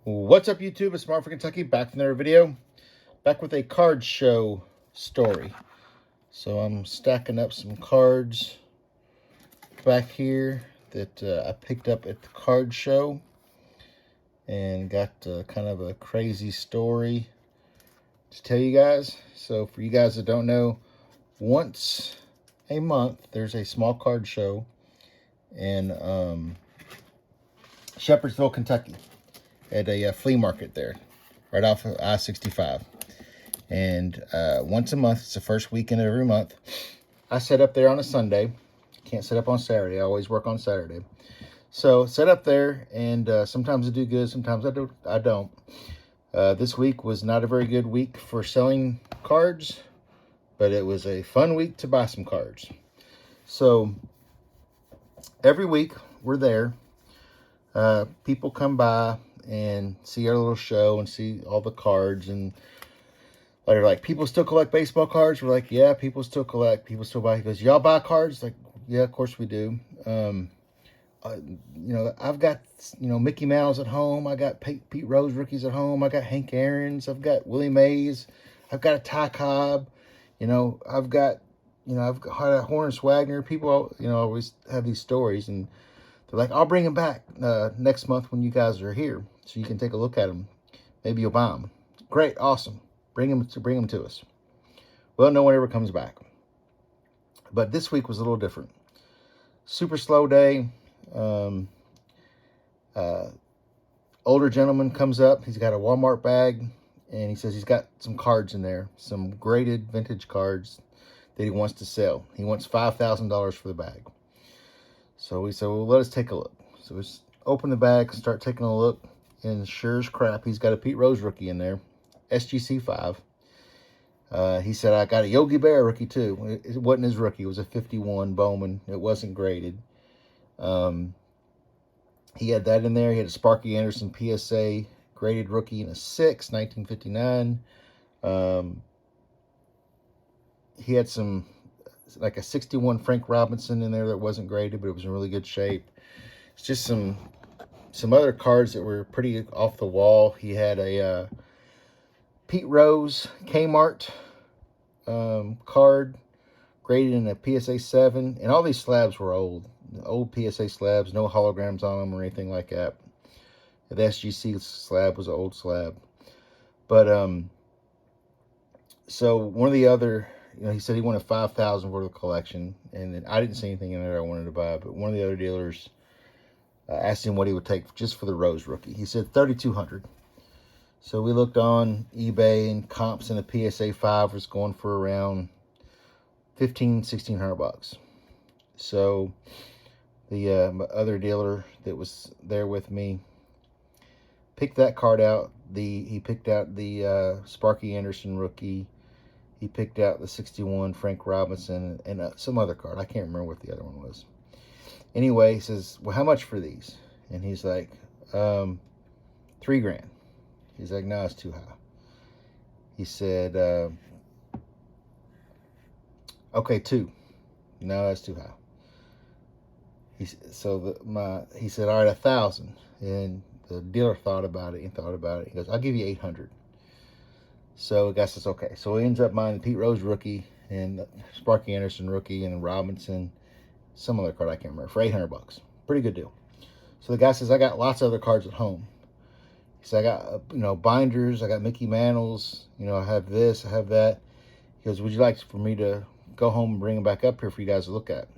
What's up, YouTube? It's Mark for Kentucky, back with another video, back with a card show story. So I'm stacking up some cards back here that I picked up at the card show, and got kind of a crazy story to tell you guys. So for you guys that don't know, once a month there's a small card show in Shepherdsville, Kentucky, at a flea market there, right off of I-65. And once a month, it's the first weekend of every month, I set up there on a Sunday. Can't set up on Saturday. I always work on Saturday. So set up there, and sometimes I do good, sometimes I don't. This week was not a very good week for selling cards, but it was a fun week to buy some cards. So every week we're there. People come by and see our little show and see all the cards, and they're like, people still collect baseball cards? We're like, yeah, people still collect, people still buy. He goes, y'all buy cards? Like, yeah, of course we do. I've got, Mickey Mouse at home. I got Pete Rose rookies at home. I got Hank Aaron's. I've got Willie Mays. I've got a Ty Cobb. I've got Horace Wagner. People, always have these stories, and they're like, I'll bring them back next month when you guys are here, so you can take a look at them. Maybe you'll buy them. Great, awesome. Bring them to us. Well, no one ever comes back. But this week was a little different. Super slow day. Older gentleman comes up. He's got a Walmart bag, and he says he's got some cards in there, some graded vintage cards that he wants to sell. He wants $5,000 for the bag. So we said, well, let us take a look. So we open the bag, start taking a look, and sure as crap, he's got a Pete Rose rookie in there, SGC 5. He said, I got a Yogi Berra rookie too. It wasn't his rookie. It was a 51 Bowman. It wasn't graded. He had that in there. He had a Sparky Anderson PSA graded rookie in a 6, 1959. He had some, like a 61 Frank Robinson in there that wasn't graded, but it was in really good shape. It's just some other cards that were pretty off the wall. He had a Pete Rose Kmart card graded in a PSA 7, and all these slabs were old PSA slabs, no holograms on them or anything like that. The SGC slab was an old slab. But so one of the other, he said he wanted $5,000 for the collection, and then I didn't see anything in there I wanted to buy, but one of the other dealers asked him what he would take just for the Rose rookie. He said $3,200. So we looked on eBay, and comps in a PSA 5 was going for around $1,600. So the other dealer that was there with me picked that card out. He picked out the Sparky Anderson rookie. He picked out the 61 Frank Robinson, and some other card. I can't remember what the other one was. Anyway, he says, well, how much for these? And he's like, $3,000. He's like, no, it's too high. He said, okay, 2. No, that's too high. He said, all right, 1,000. And the dealer thought about it. He goes, I'll give you 800. So the guy says, okay. So he ends up buying the Pete Rose rookie and the Sparky Anderson rookie and Robinson, some other card I can't remember, for $800. Pretty good deal. So the guy says, I got lots of other cards at home. He said, I got, binders. I got Mickey Mantles. I have this, I have that. He goes, would you like for me to go home and bring them back up here for you guys to look at?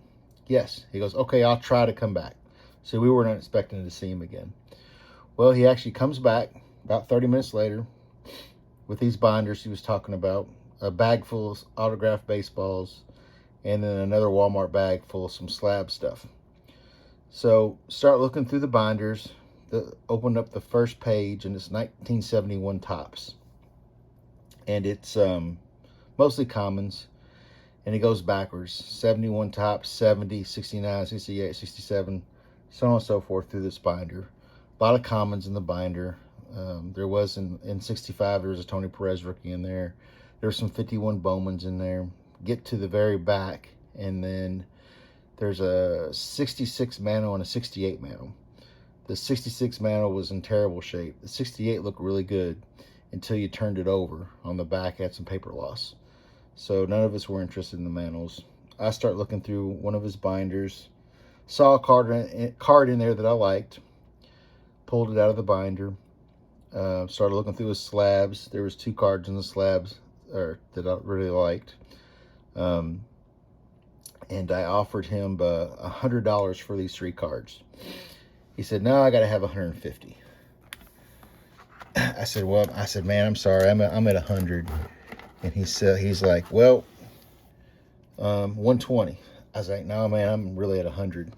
Yes. He goes, okay, I'll try to come back. So we weren't expecting to see him again. Well, he actually comes back about 30 minutes later with these binders he was talking about, a bag full of autographed baseballs, and then another Walmart bag full of some slab stuff. So start looking through the binders. Opened up the first page, and it's 1971 Topps. And it's mostly commons. And it goes backwards. 71 Topps, 70, 69, 68, 67, so on and so forth through this binder. A lot of commons in the binder. There was in 65, there was a Tony Perez rookie in there. There were some 51 Bowmans in there. Get to the very back, and then there's a 66 Mano and a 68 Mano. The 66 mantle was in terrible shape. The 68 looked really good until you turned it over. On the back, it had some paper loss. So none of us were interested in the mantles. I start looking through one of his binders. Saw a card in there that I liked. Pulled it out of the binder. Started looking through his slabs. There was 2 cards in the slabs that I really liked. And I offered him $100 for these 3 cards. He said, "No, I got to have 150." I said, "Well," I said, "Man, I'm sorry, I'm at 100." And he's like, "Well, 120." I was like, "No, man, I'm really at 100."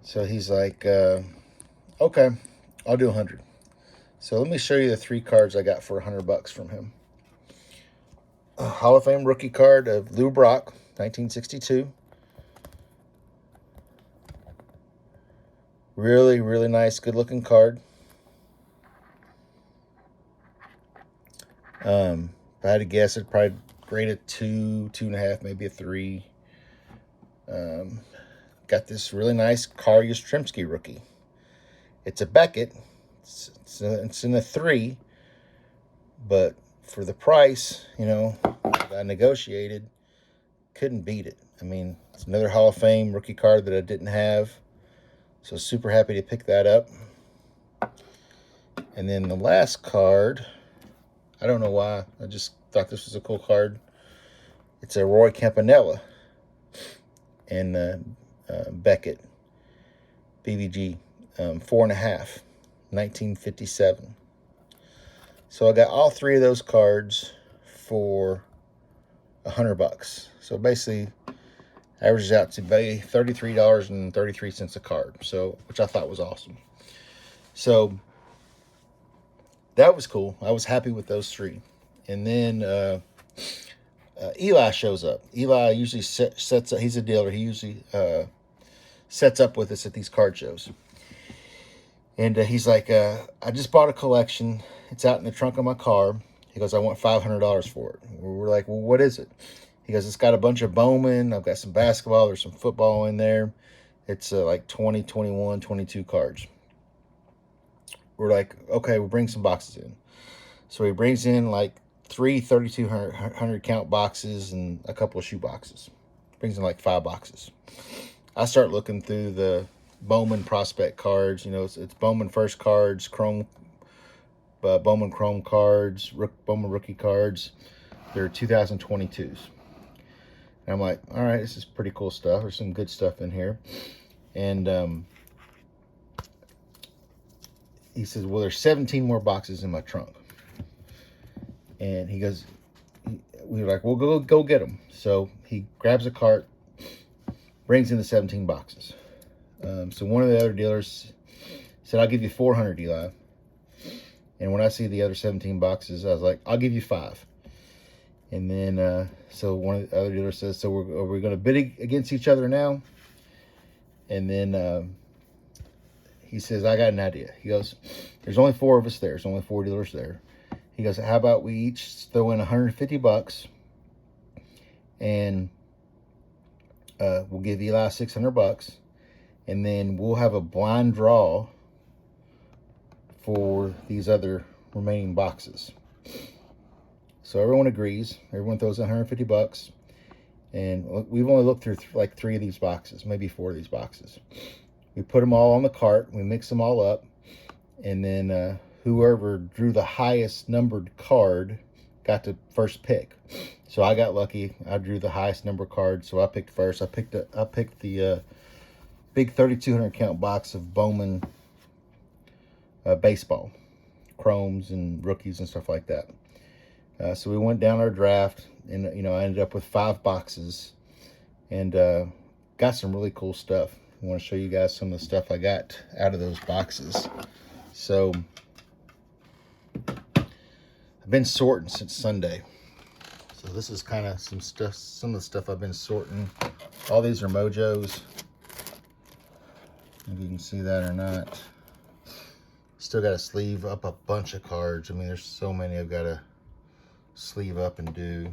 So he's like, "Okay, I'll do 100." So let me show you the 3 cards I got for $100 from him. A Hall of Fame rookie card of Lou Brock, 1962. Really, really nice, good-looking card. If I had to guess, it'd probably grade a 2, 2.5, maybe a 3. Got this really nice Carl Yastrzemski rookie. It's a Beckett. It's in a 3, but for the price, you know, I negotiated, couldn't beat it. I mean, it's another Hall of Fame rookie card that I didn't have, so super happy to pick that up. And then the last card, I don't know why, I just thought this was a cool card. It's a Roy Campanella and Beckett BBG 4.5, 1957. So I got all 3 of those cards for $100. So basically averages out to be $33.33 a card. So, which I thought was awesome. So that was cool. I was happy with those 3. And then Eli shows up. Eli usually sets up. He's a dealer. He usually sets up with us at these card shows. And he's like, "I just bought a collection. It's out in the trunk of my car." He goes, "I want $500 for it." We're like, "Well, what is it?" He goes, "It's got a bunch of Bowman. I've got some basketball. There's some football in there. It's like 20, 21, 22 cards." We're like, "Okay, we'll bring some boxes in." So he brings in like 3 3,200 count boxes and a couple of shoe boxes. Brings in like 5 boxes. I start looking through the Bowman prospect cards. You know, it's Bowman first cards, Bowman Chrome cards, Bowman rookie cards. They're 2022s. And I'm like, all right, this is pretty cool stuff. There's some good stuff in here. And he says, "Well, there's 17 more boxes in my trunk." And he goes, we were like, "Well, go get them." So he grabs a cart, brings in the 17 boxes. So one of the other dealers said, "I'll give you 400, Eli." And when I see the other 17 boxes, I was like, "I'll give you 5. And then, so one of the other dealers says, "So are we going to bid against each other now?" And then he says, "I got an idea." He goes, "There's only 4 of us there. There's only 4 dealers there." He goes, "How about we each throw in $150 and we'll give Eli $600, and then we'll have a blind draw for these other remaining boxes." So everyone agrees. Everyone throws in $150, and we've only looked through like 3 of these boxes, maybe 4 of these boxes. We put them all on the cart. We mix them all up, and then whoever drew the highest numbered card got to first pick. So I got lucky. I drew the highest number card, so I picked first. I picked the big 3,200 count box of Bowman baseball, chromes and rookies and stuff like that. So we went down our draft, and I ended up with 5 boxes, and got some really cool stuff. I want to show you guys some of the stuff I got out of those boxes. So I've been sorting since Sunday. So this is kind of some of the stuff I've been sorting. All these are Mojos. If you can see that or not. Still got to sleeve up a bunch of cards. I mean, there's so many I've got to sleeve up and do.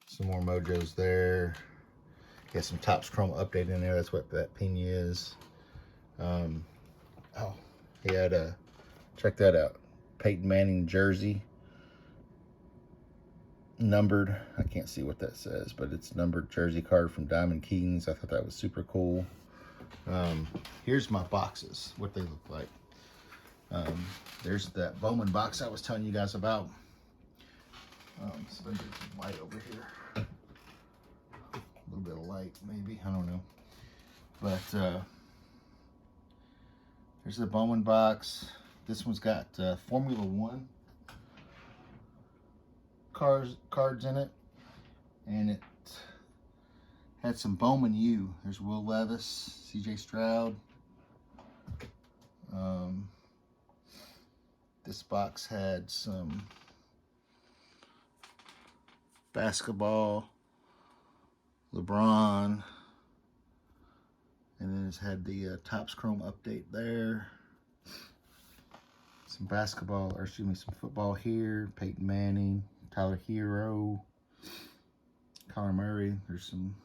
Some more Mojos there. Got some Topps Chrome update in there. That's what that Pena is. Oh, He had a, check that out, Peyton Manning jersey, numbered. I can't see what that says, but it's numbered jersey card from Diamond Kings. I thought that was super cool. Here's my boxes, what they look like. There's that Bowman box I was telling you guys about. So let me get some light over here. A little bit of light, maybe. I don't know. But there's the Bowman box. This one's got Formula One cards in it. And it had some Bowman U. There's Will Levis, CJ Stroud. This box had some basketball, LeBron, and then it's had the Topps Chrome update there. Some basketball, or excuse me, some football here. Peyton Manning, Tyler Hero, Kyler Murray. There's some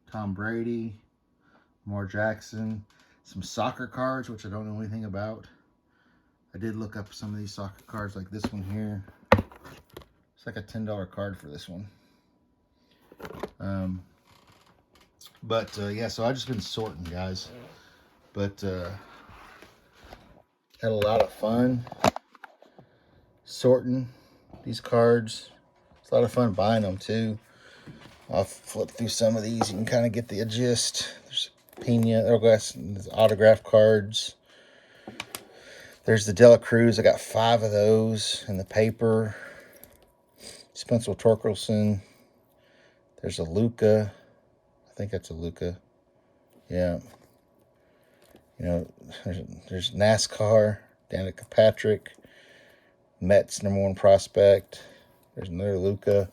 Tom Brady, Lamar Jackson, some soccer cards, which I don't know anything about. I did look up some of these soccer cards, like this one here. It's like a $10 card for this one. Yeah, so I've just been sorting, guys. But had a lot of fun sorting these cards. It's a lot of fun buying them too. I'll flip through some of these. You can kind of get the gist. There's Pena, there's autograph cards. There's the Dela Cruz. I got 5 of those in the paper. Spencer Torkelson. There's a Luka. I think that's a Luka. Yeah. You know, there's NASCAR. Danica Patrick. Mets #1 prospect. There's another Luka.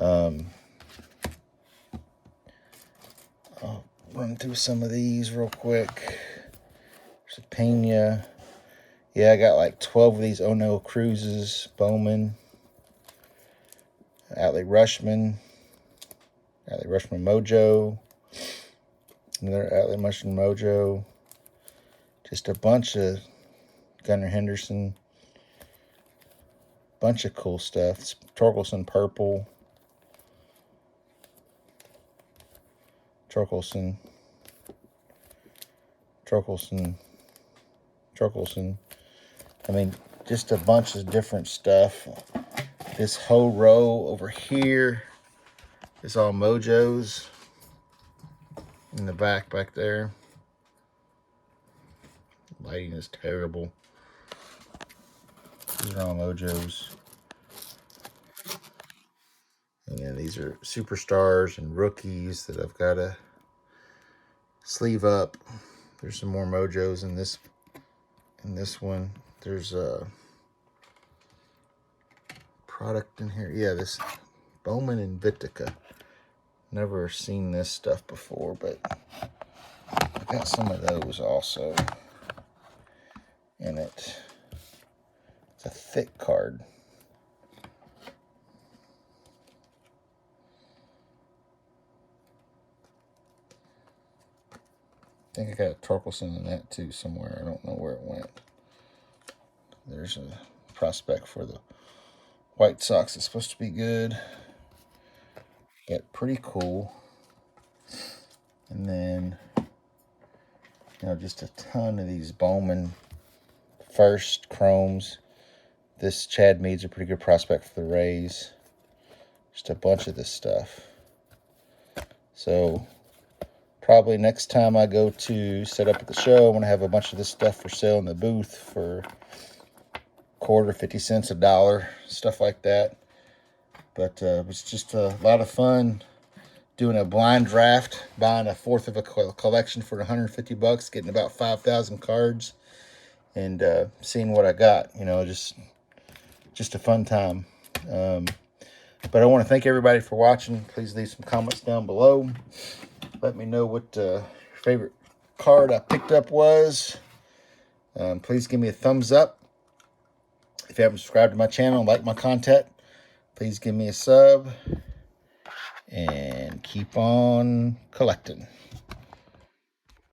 I'll run through some of these real quick. There's a Pena. Yeah, I got like 12 of these Ono Cruzes, Bowman, Adley Rushman Mojo, another Adley Rushman Mojo, just a bunch of Gunnar Henderson, bunch of cool stuff. Torkelson purple, Torkelson. I mean, just a bunch of different stuff. This whole row over here is all Mojos. In the back there. Lighting is terrible. These are all Mojos. And then these are superstars and rookies that I've got to sleeve up. There's some more Mojos in this one. There's a product in here. Yeah, this Bowman Invicta. Never seen this stuff before, but I got some of those also in it. It's a thick card. I think I got a Torkelson in that too somewhere. I don't know where it went. There's a prospect for the White Sox. It's supposed to be good. Yeah, pretty cool. And then, you know, just a ton of these Bowman first chromes. This Chad Mead's a pretty good prospect for the Rays. Just a bunch of this stuff. So probably next time I go to set up at the show, I'm going to have a bunch of this stuff for sale in the booth for quarter, 50 cents, $1, stuff like that. But it was just a lot of fun doing a blind draft, buying 1/4 of a collection for 150 bucks, getting about 5,000 cards, and seeing what I got. You know, just a fun time. But I want to thank everybody for watching. Please leave some comments down below. Let me know what your favorite card I picked up was. Please give me a thumbs up. If you haven't subscribed to my channel, like my content, please give me a sub. And keep on collecting.